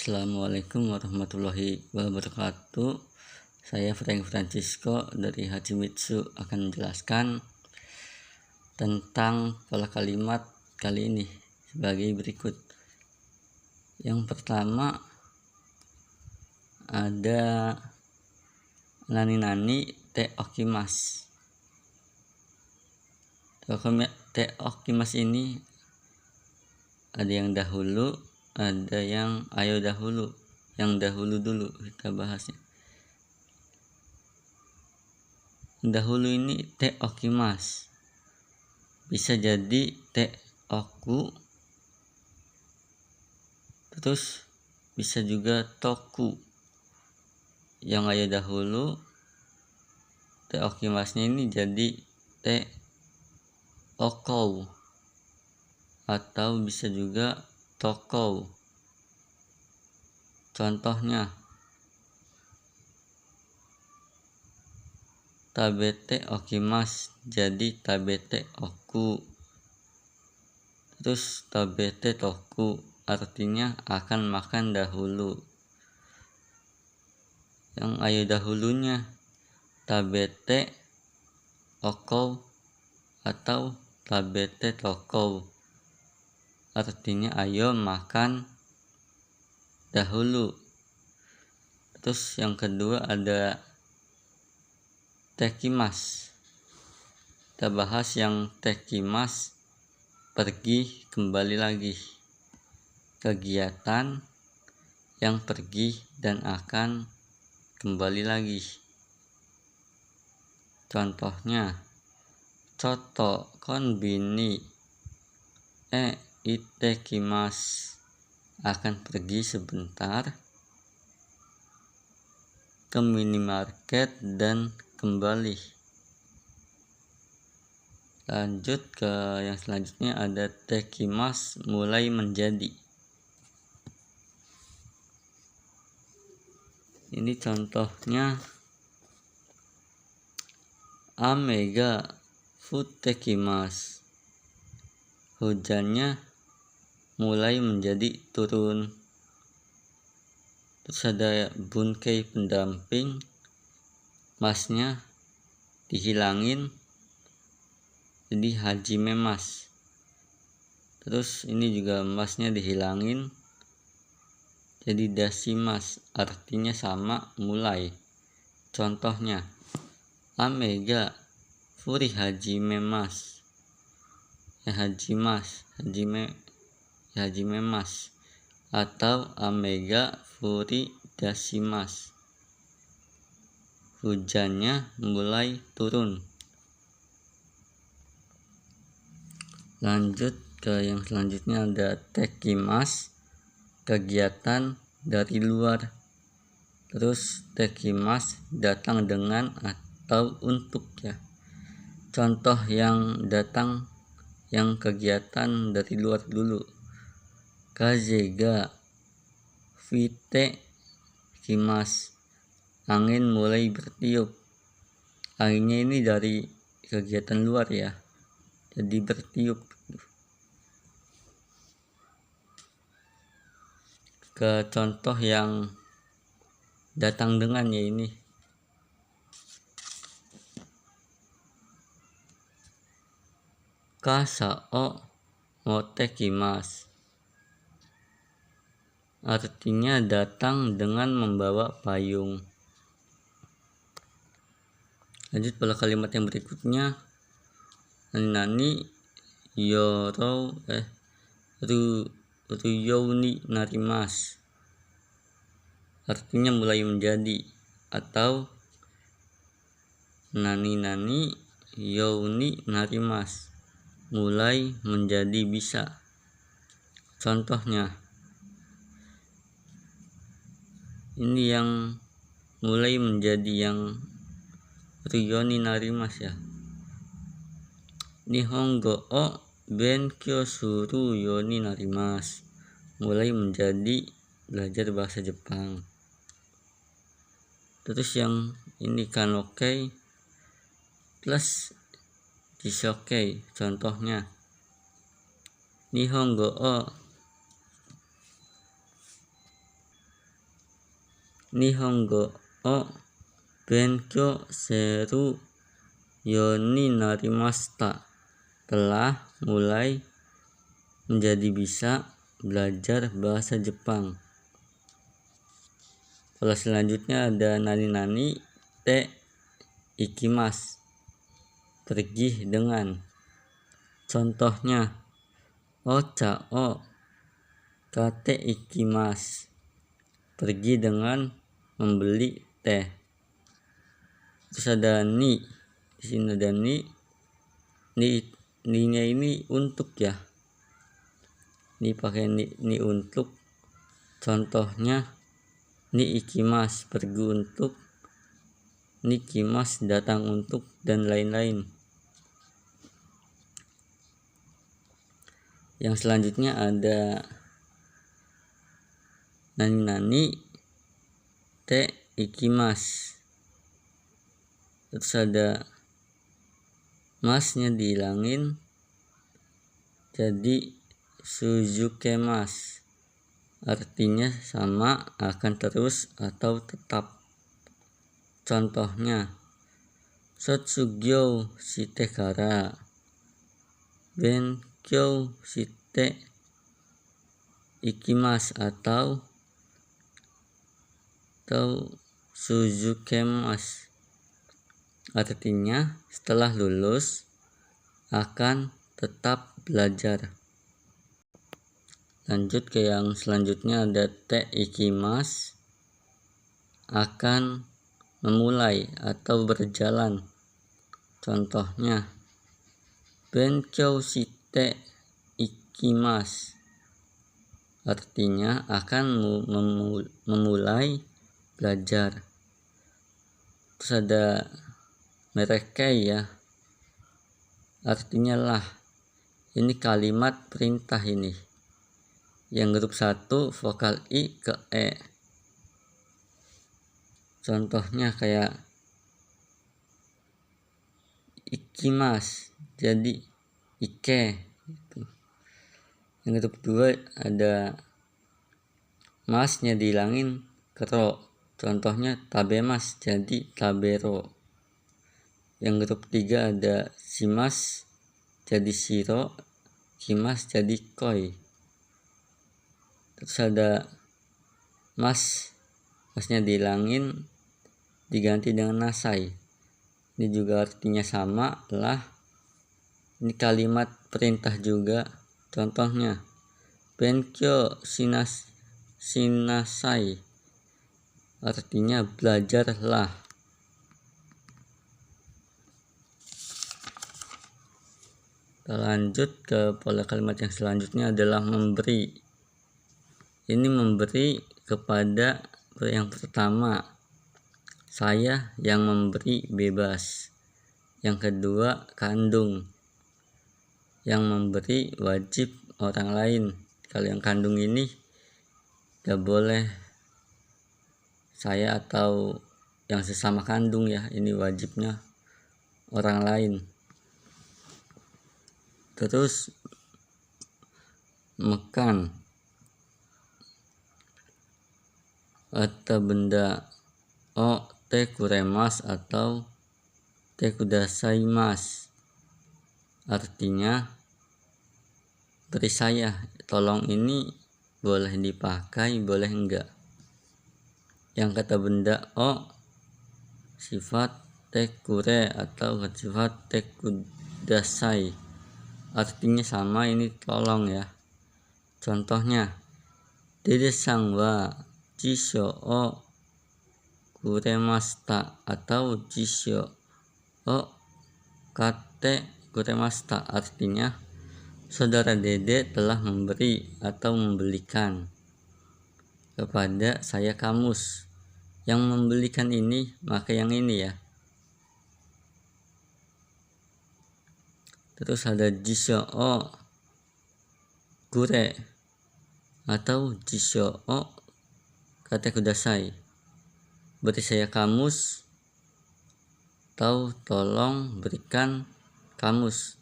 Assalamualaikum warahmatullahi wabarakatuh. Saya Frank Francisco dari Hachimitsu akan menjelaskan tentang pola kalimat kali ini sebagai berikut. Yang pertama ada nani-nani te okimasu. Te okimasu ini ada yang dahulu, ada yang ayo dahulu. Yang dahulu dulu kita bahasnya. Dahulu ini te okimasu, bisa jadi te oku, terus bisa juga toku. Yang ayo dahulu te okimasnya ini jadi te okou, atau bisa juga tokou. Contohnya tabete okimasu jadi tabete oku. Terus tabete toku artinya akan makan dahulu. Yang ayo dahulunya tabete okou atau tabete tokou, artinya ayo makan dahulu. Terus yang kedua ada tekimasu. Kita bahas yang tekimasu, pergi kembali lagi, kegiatan yang pergi dan akan kembali lagi. Contohnya coto konbini itekimasu, akan pergi sebentar ke minimarket dan kembali. Lanjut ke yang selanjutnya ada tekimasu mulai menjadi. Ini contohnya ame ga futtekimasu, hujannya mulai menjadi turun. Terus ada bunkei pendamping, masnya dihilangin jadi hajimemasu. Terus ini juga masnya dihilangin jadi dashimasu, artinya sama, mulai. Contohnya ame ga furi hajimemasu, hajimemasu, atau ame ga furi dashimasu, hujannya mulai turun. Lanjut ke yang selanjutnya ada tekimasu, kegiatan dari luar. Terus tekimasu datang dengan atau untuk ya. Contoh yang datang yang kegiatan dari luar dulu. Kaze ga fite kimasu, angin mulai bertiup. Anginnya ini dari kegiatan luar ya, jadi bertiup. Ke contoh yang datang dengan ya ini. Kasa o motekimasu, artinya datang dengan membawa payung. Lanjut pada kalimat yang berikutnya, nani ruyouni narimasu, artinya mulai menjadi, atau nani youni narimasu, mulai menjadi bisa. Contohnya ini yang mulai menjadi yang ryoni narimasu ya. Nihongo o benkyou suru yo ni narimasu, mulai menjadi belajar bahasa Jepang. Terus yang ini kanokei plus jishokei. Contohnya Nihongo o Nihongo o benkyou seru yo ni narimashita. Telah mulai menjadi bisa belajar bahasa Jepang. Kalau selanjutnya ada nani-nani te ikimasu, pergi dengan. Contohnya ocha o kate ikimasu, pergi dengan membeli teh. Terus ada ni, di sini ada ni-nya ini untuk ya. Ni pakai ni untuk. Contohnya ni ikimasu, pergi untuk. Ni kimasu, datang untuk, dan lain-lain. Yang selanjutnya ada nani-nani te ikimasu. Terus ada masnya dihilangin jadi suzukemasu, artinya sama, akan terus atau tetap. Contohnya sotsugyo shite kara benkyou shite ikimasu atau suzukemasu, artinya setelah lulus akan tetap belajar. Lanjut ke yang selanjutnya ada te ikimasu, akan memulai atau berjalan. Contohnya benkyou shite ikimasu, artinya akan memulai belajar. Terus ada merekai ya, artinya lah. Ini kalimat perintah ini. Yang grup 1 vokal I ke E. Contohnya kayak ikimasu jadi ike gitu. Yang grup 2 ada masnya dihilangin kero. Contohnya tabemasu jadi tabero. Yang grup 3 ada shimasu jadi shiro, kimasu jadi koi. Terus ada masnya dihilangin diganti dengan nasai. Ini juga artinya sama lah. Ini kalimat perintah juga. Contohnya benkyou shinasai, artinya belajarlah. Kita lanjut ke pola kalimat yang selanjutnya adalah memberi. Ini memberi kepada yang pertama, saya yang memberi bebas. Yang kedua, kandung. Yang memberi wajib orang lain. Kalau yang kandung ini gak boleh saya atau yang sesama kandung ya, ini wajibnya orang lain. Terus makan atau benda o te kuremasu atau te kudasaimasu, artinya beri saya, tolong. Ini boleh dipakai, boleh enggak. Yang kata benda o sifat te kure atau sifat te kudasai, artinya sama, ini tolong ya. Contohnya dede-san wa jisho o kuremashita atau jisho o kate kuremashita, artinya saudara dede telah memberi atau membelikan kepada saya kamus. Yang membelikan ini maka yang ini ya. Terus ada jisho o kure atau jisho o kate kudasai, beri saya kamus atau tolong berikan kamus.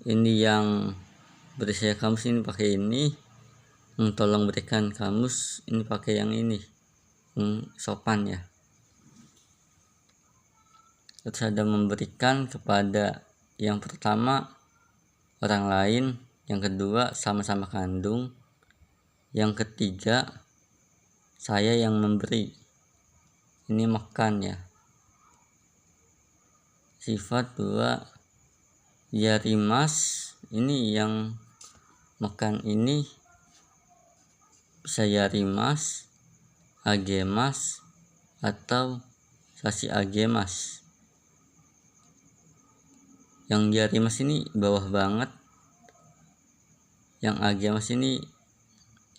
Ini yang beri saya kamus ini pakai ini, tolong berikan kamus ini pakai yang ini. sopan ya. Terus ada memberikan kepada yang pertama orang lain, yang kedua sama-sama kandung, yang ketiga saya yang memberi. Ini makan ya. Sifat 2 yarimas, ini yang makan ini bisa yarimas, agemas, atau sasi agemas. Yang yarimas ini bawah banget, yang agemas ini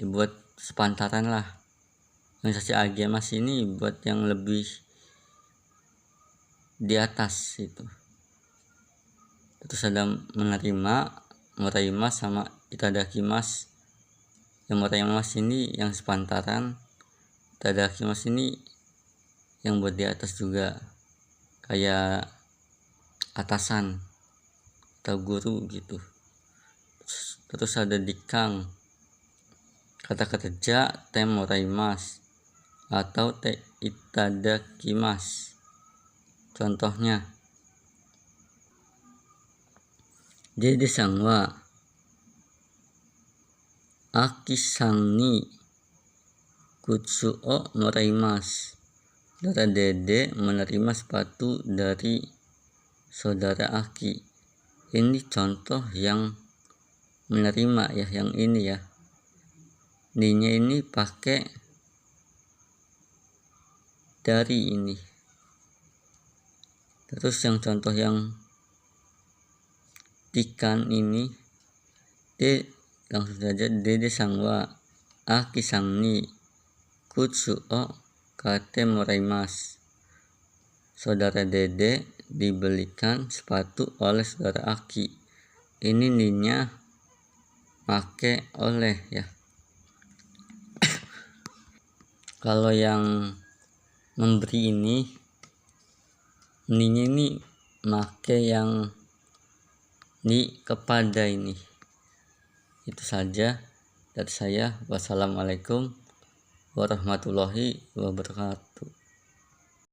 buat sepantaran lah, yang sasi agemas ini buat yang lebih di atas itu. Terus ada menerima, muraimas, sama itadakimas. Yang muraimas ini yang sepantaran, itadakimas ini yang buat di atas juga, kayak atasan atau guru gitu. Terus ada dikang, kata kerja te muraimas atau te itadakimas. Contohnya, dede sang wa aki sang ni kutsu o muraimas. Saudara dede menerima sepatu dari saudara aki. Ini contoh yang menerima ya, yang ini ya. Ninya ini pakai dari ini. Terus yang contoh yang ikan ini, langsung saja dede sangwa aki sang ni kutsu o kate muraimas. Saudara dede dibelikan sepatu oleh saudara aki. Ini ninya make oleh ya. Kalau yang memberi ini, ninya ini make yang ni kepada ini. Itu saja dari saya. Wassalamualaikum warahmatullahi wabarakatuh.